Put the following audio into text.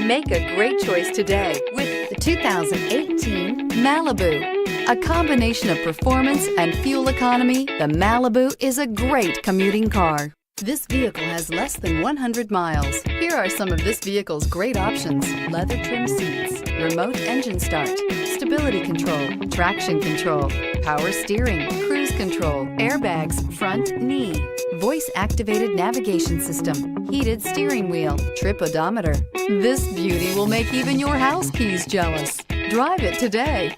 Make a great choice today with the 2018 Malibu. A combination of performance and fuel economy, the Malibu is a great commuting car. This vehicle has less than 100 miles. Here are some of this vehicle's great options: leather trim seats, remote engine start, stability control, traction control, power steering, cruise control, airbags, front knee, voice activated navigation system, heated steering wheel, trip odometer. This beauty will make even your house keys jealous. Drive it today.